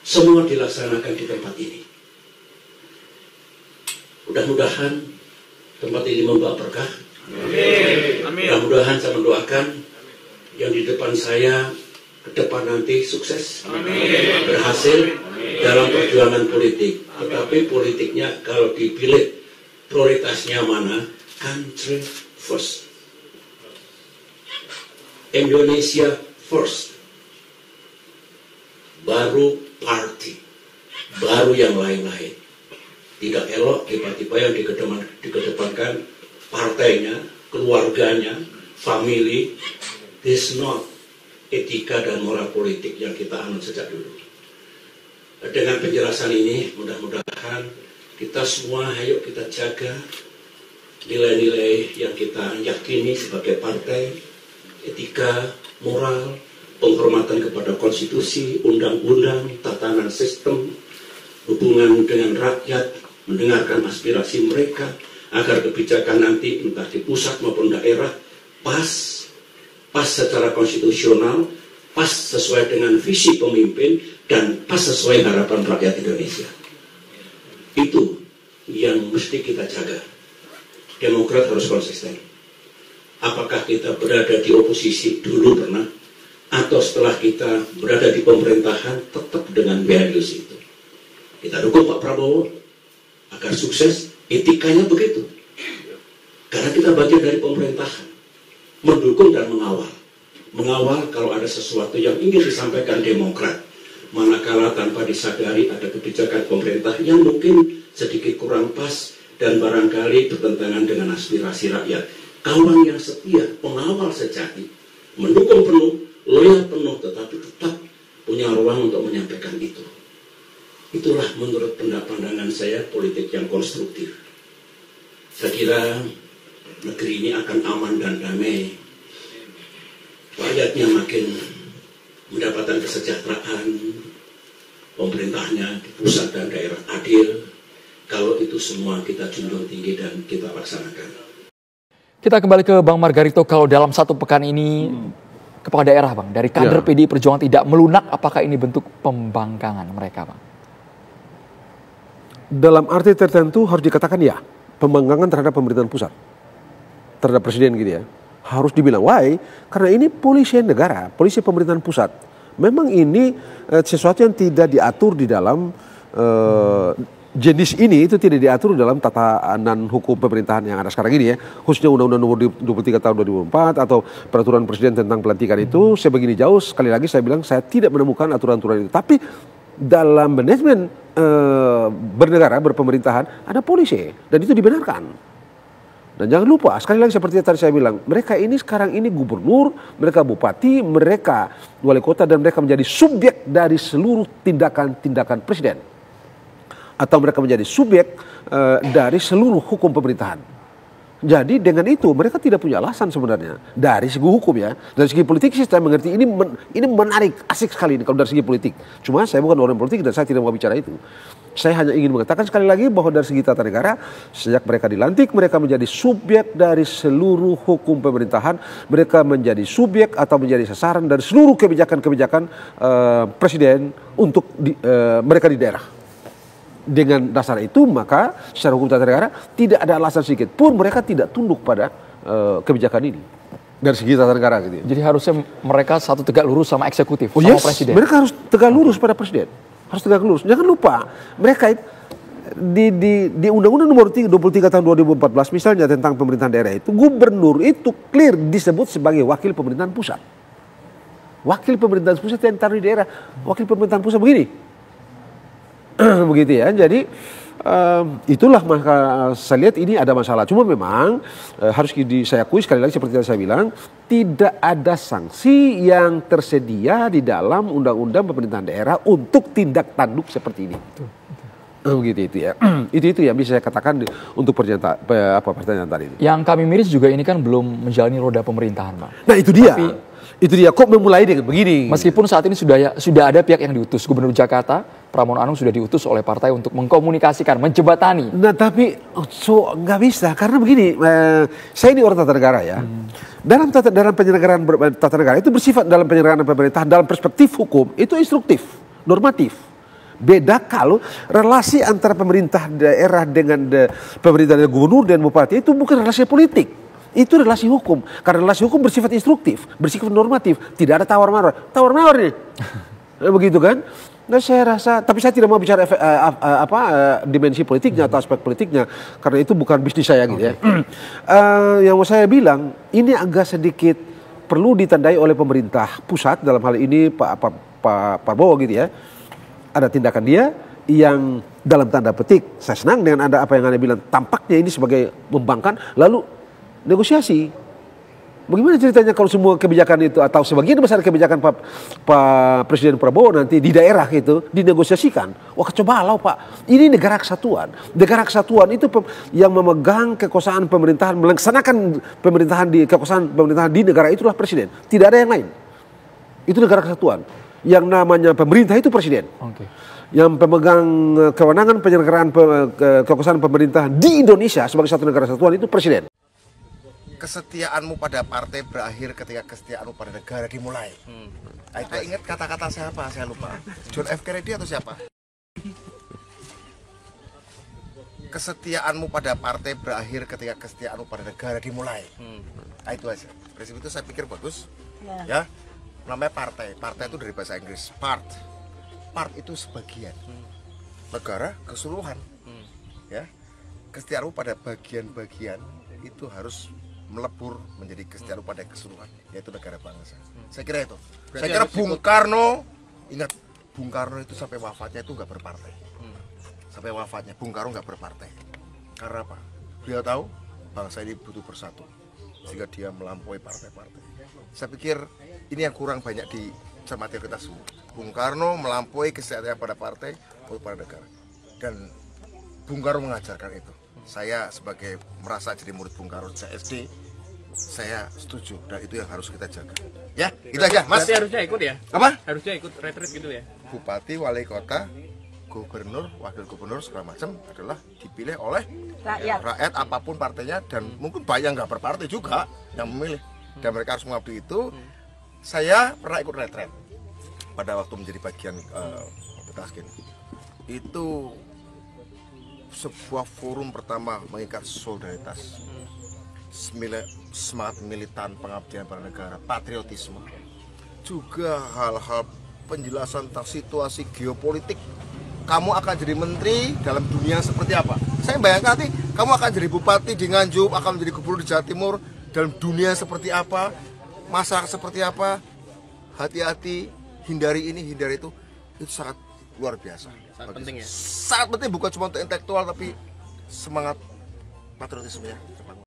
semua dilaksanakan di tempat ini. Mudah-mudahan tempat ini membawa berkah. Amin. Mudah-mudahan saya mendoakan yang di depan saya ke depan nanti sukses, berhasil dalam perjuangan politik. Tetapi politiknya kalau dipilih prioritasnya mana? Country first, Indonesia first, baru party, baru yang lain-lain. Tidak elok tiba-tiba yang dikedepankan partainya, keluarganya, family. This not etika dan moral politik yang kita anut sejak dulu. Dengan penjelasan ini, mudah-mudahan kita semua, ayo kita jaga nilai-nilai yang kita yakini sebagai partai, etika, moral, penghormatan kepada konstitusi, undang-undang, tatanan sistem, hubungan dengan rakyat, mendengarkan aspirasi mereka, agar kebijakan nanti entah di pusat maupun daerah pas secara konstitusional, pas sesuai dengan visi pemimpin, dan pas sesuai harapan rakyat Indonesia. Itu yang mesti kita jaga. Demokrat harus konsisten. Apakah kita berada di oposisi dulu pernah, atau setelah kita berada di pemerintahan tetap dengan values itu. Kita dukung Pak Prabowo agar sukses, etikanya begitu. Karena kita bagian dari pemerintahan, mendukung dan mengawal. Mengawal kalau ada sesuatu yang ingin disampaikan Demokrat, manakala tanpa disadari ada kebijakan pemerintah yang mungkin sedikit kurang pas dan barangkali bertentangan dengan aspirasi rakyat. Kawan yang setia, pengawal sejati, mendukung penuh, loyal penuh, tetapi tetap punya ruang untuk menyampaikan itu. Itulah menurut pandangan saya politik yang konstruktif. Saya kira negeri ini akan aman dan damai. Rakyatnya makin mendapatkan kesejahteraan, pemerintahnya di pusat dan daerah adil. Kalau itu semua kita junjung tinggi dan kita laksanakan. Kita kembali ke Bang Margarito. Kalau dalam satu pekan ini kepala daerah, Bang, dari kader PDI Perjuangan tidak melunak, apakah ini bentuk pembangkangan mereka, Bang? Dalam arti tertentu harus dikatakan ya, pembangkangan terhadap pemerintahan pusat, terhadap presiden gitu ya. Harus dibilang, why? Karena ini polisi negara, polisi pemerintahan pusat. Memang ini sesuatu yang tidak diatur di dalam jenis ini, itu tidak diatur dalam tatanan hukum pemerintahan yang ada sekarang ini ya. Khususnya Undang-Undang Nomor 23 Tahun 2004 atau Peraturan Presiden tentang pelantikan itu, saya begini jauh, sekali lagi saya bilang saya tidak menemukan aturan-aturan itu. Tapi dalam manajemen bernegara, berpemerintahan, ada polisi dan itu dibenarkan. Dan jangan lupa, sekali lagi seperti yang tadi saya bilang, mereka ini sekarang ini gubernur, mereka bupati, mereka wali kota, dan mereka menjadi subjek dari seluruh tindakan-tindakan presiden. Atau mereka menjadi subjek dari seluruh hukum pemerintahan. Jadi dengan itu mereka tidak punya alasan sebenarnya dari segi hukum ya. Dari segi politik sih saya mengerti ini menarik, asik sekali ini kalau dari segi politik. Cuma saya bukan orang politik dan saya tidak mau bicara itu. Saya hanya ingin mengatakan sekali lagi bahwa dari segi tata negara, sejak mereka dilantik, mereka menjadi subjek dari seluruh hukum pemerintahan. Mereka menjadi subjek atau menjadi sasaran dari seluruh kebijakan-kebijakan presiden untuk mereka di daerah. Dengan dasar itu, maka secara hukum tata negara tidak ada alasan sedikit pun mereka tidak tunduk pada kebijakan ini. Dari segi tata negara gitu. Jadi harusnya mereka satu tegak lurus sama eksekutif, sama presiden. Mereka harus tegak lurus pada presiden. Harus tegak lurus. Jangan lupa, mereka di Undang-Undang Nomor 23 Tahun 2014 misalnya tentang pemerintahan daerah itu, gubernur itu clear disebut sebagai wakil pemerintahan pusat. Wakil pemerintahan pusat yang taruh di daerah, wakil pemerintahan pusat begini. Begitu ya. Jadi itulah maka saya lihat ini ada masalah. Cuma memang harus saya akui sekali lagi seperti yang saya bilang, tidak ada sanksi yang tersedia di dalam undang-undang pemerintahan daerah untuk tindak tanduk seperti ini. Begitu itu ya. Itu yang bisa saya katakan untuk pertanyaan tadi. Yang kami miris juga ini kan belum menjalani roda pemerintahan, Pak. Nah itu dia. Itu dia kok memulai dengan begini. Meskipun saat ini sudah ada pihak yang diutus. Gubernur Jakarta Pramono Anung sudah diutus oleh partai untuk mengkomunikasikan, menjembatani. Nah tapi nggak bisa karena begini. Saya ini orang tata negara ya. Dalam penyelenggaraan tata negara itu bersifat dalam penyelenggaraan pemerintahan dalam perspektif hukum itu instruktif, normatif. Beda kalau relasi antara pemerintah daerah dengan pemerintah gubernur dan bupati itu bukan relasi politik. Itu relasi hukum. Karena relasi hukum bersifat instruktif, bersifat normatif. Tidak ada tawar-menawar. Tawar-menawar nih. Begitu kan? Nah saya rasa, tapi saya tidak mau bicara dimensi politiknya atau aspek politiknya. Karena itu bukan bisnis saya gitu ya. Yang mau saya bilang, ini agak sedikit perlu ditandai oleh pemerintah pusat. Dalam hal ini Pak Prabowo gitu ya. Ada tindakan dia yang dalam tanda petik, saya senang dengan ada apa yang Anda bilang, tampaknya ini sebagai membangkang, lalu negosiasi. Bagaimana ceritanya kalau semua kebijakan itu atau sebagian besar kebijakan Pak Presiden Prabowo nanti di daerah itu dinegosiasikan? Wah coba balau Pak, ini negara kesatuan. Negara kesatuan itu yang memegang kekuasaan pemerintahan, melaksanakan kekuasaan pemerintahan di negara itulah presiden. Tidak ada yang lain. Itu negara kesatuan. Yang namanya pemerintah itu presiden. Yang pemegang kewenangan penyelenggaraan kekuasaan pemerintahan di Indonesia sebagai satu negara kesatuan itu presiden. Kesetiaanmu pada partai berakhir ketika kesetiaanmu pada negara dimulai. Saya ingat kata-kata siapa, saya lupa. John F. Kennedy atau siapa? Kesetiaanmu pada partai berakhir ketika kesetiaanmu pada negara dimulai. Itu aja. Prinsip itu saya pikir bagus. Ya. Namanya partai. Partai itu dari bahasa Inggris part. Part itu sebagian. Negara keseluruhan. Ya. Kesetiaanmu pada bagian-bagian itu harus melebur menjadi kesetiaan pada keseluruhan, yaitu negara bangsa. Saya kira itu. Saya kira Bung Karno, ingat Bung Karno itu sampai wafatnya itu nggak berpartai. Sampai wafatnya Bung Karno nggak berpartai. Karena apa? Beliau tahu bangsa ini butuh bersatu, sehingga dia melampaui partai-partai. Saya pikir ini yang kurang banyak dicermati kita semua. Bung Karno melampaui kesetiaan pada partai atau pada negara, dan Bung Karno mengajarkan itu. Saya sebagai merasa jadi murid Bung Karno sejak SD, saya setuju dan itu yang harus kita jaga. Ya, itu aja, Mas. Berarti harusnya ikut ya? Apa? Harusnya ikut retret gitu ya? Bupati, wali kota, gubernur, wakil gubernur segala macam adalah dipilih oleh rakyat apapun partainya, dan mungkin banyak nggak berpartai juga yang memilih, dan mereka harus mengabdi itu. Saya pernah ikut retret pada waktu menjadi bagian Petaskin. Itu sebuah forum pertama mengikat solidaritas, semangat militan, pengabdian pada negara, patriotisme, juga hal-hal penjelasan tentang situasi geopolitik. Kamu akan jadi menteri dalam dunia seperti apa? Saya bayangkan nanti kamu akan jadi bupati di Nganjuk, akan menjadi gubernur di Jawa Timur dalam dunia seperti apa, masyarakat seperti apa. Hati-hati, hindari ini, hindari itu sangat luar biasa. Sangat penting ya? Sangat penting, bukan cuma untuk intelektual tapi semangat patriotismenya.